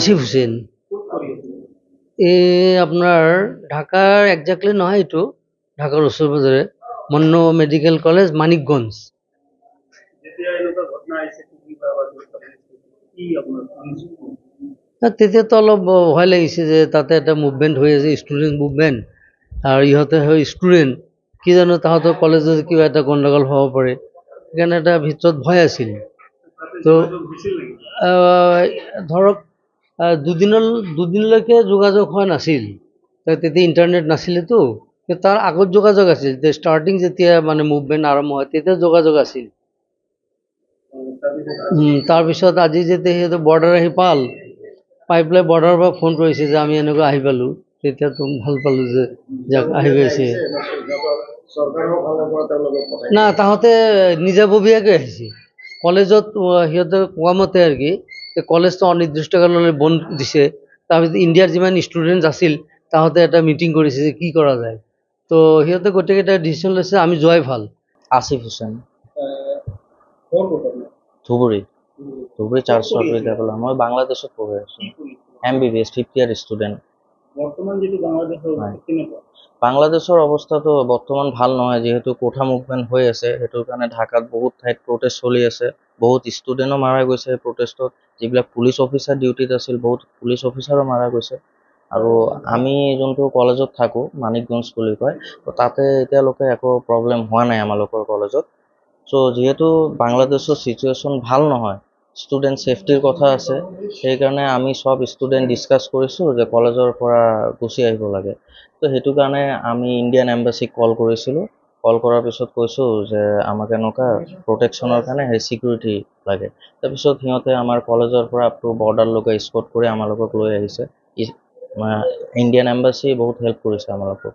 আসিফ হোসেন। আপনাৰ ঢাকাৰ একজাক্টলি নহয়, এইটো ঢাকাৰ ওচৰে পাজৰে মন্ন মেডিকেল কলেজ, মানিকগঞ্জ। তেতিয়াতো অলপ ভয় লাগিছে যে তাতে এটা মুভমেণ্ট হৈ আছে, ষ্টুডেণ্ট মুভমেণ্ট, আৰু ইহঁতে হয় ষ্টুডেণ্ট, কি জানো তাহাঁতৰ কলেজত কিবা এটা গণ্ডগোল হ'ব পাৰে, সেইকাৰণে এটা ভিতৰত ভয় আছিল। তো ধৰক দুদিনলৈকে যোগাযোগ হোৱা নাছিল, তেতিয়া ইণ্টাৰনেট নাছিলেতো। তাৰ আগত যোগাযোগ আছিল, যে ষ্টাৰ্টিং যেতিয়া মানে মুভমেণ্ট আৰম্ভ হয় তেতিয়া যোগাযোগ আছিল। তাৰপিছত আজি যেতিয়া সিহঁতে বৰ্ডাৰ আহি পাই পেলাই বৰ্ডাৰৰ পৰা ফোন কৰিছে যে আমি এনেকুৱা আহি পালোঁ, তেতিয়াতো ভাল পালোঁ যে যাক আহি পাইছে। না, তাহাঁতে নিজাববীয়াকৈ আহিছে কলেজত। সিহঁতে কোৱা মতে আৰু কি, কলেজটো অনিৰ্দিষ্টকাললৈ বন্ধ দিছে। তাৰপিছত ইণ্ডিয়াৰ যিমান ষ্টুডেণ্টছ আছিল তাহাঁতে এটা মিটিং কৰিছে যে কি কৰা যায়। তো সিহঁতে গোটেইকেইটা ডিচিশ্যন লৈছে আমি যোৱাই ভাল। আসিফ হোসেন, ধুবুৰী। ধুবুৰী চাৰ্চ বিদ্যালয়। মই বাংলাদেশত পঢ়ি আছোঁ, MBBS 5th ইয়াৰ ষ্টুডেণ্ট। বাংলাদেশৰ অৱস্থাটো বৰ্তমান ভাল নহয়, যিহেতু কোঠা মুভমেণ্ট হৈ আছে। সেইটোৰ কাৰণে ঢাকাত বহুত ঠাইত প্ৰটেষ্ট চলি আছে, বহুত ষ্টুডেণ্টো মাৰা গৈছে প্ৰটেষ্টত। যিবিলাক পুলিচ অফিচাৰ ডিউটিত আছিল, বহুত পুলিচ অফিচাৰো মাৰা গৈছে। আৰু আমি যোনটো কলেজত থাকোঁ, মানিকগঞ্জ বুলি কয়, তো তাতে এতিয়ালৈকে একো প্ৰব্লেম হোৱা নাই আমালোকৰ কলেজত। চ' যিহেতু বাংলাদেশৰ চিটুৱেশ্যন ভাল নহয়, ষ্টুডেণ্ট ছেফটিৰ কথা আছে, সেইকাৰণে আমি চব ষ্টুডেণ্ট ডিছকাছ কৰিছোঁ যে কলেজৰ পৰা গুচি আহিব লাগে। তো সেইটো কাৰণে আমি ইণ্ডিয়ান এম্বাছিক কল কৰিছিলোঁ। কল কৰাৰ পিছত কৈছোঁ যে আমাক এনেকুৱা প্ৰটেকশ্যনৰ কাৰণে সেই ছিকিউৰিটি লাগে। তাৰপিছত সিহঁতে আমাৰ কলেজৰ পৰা আপ টু বৰ্ডাৰলৈকে স্কৰ্ট কৰি আমালোকক লৈ আহিছে। ইণ্ডিয়ান এম্বাছী বহুত হেল্প কৰিছে আমালোকক।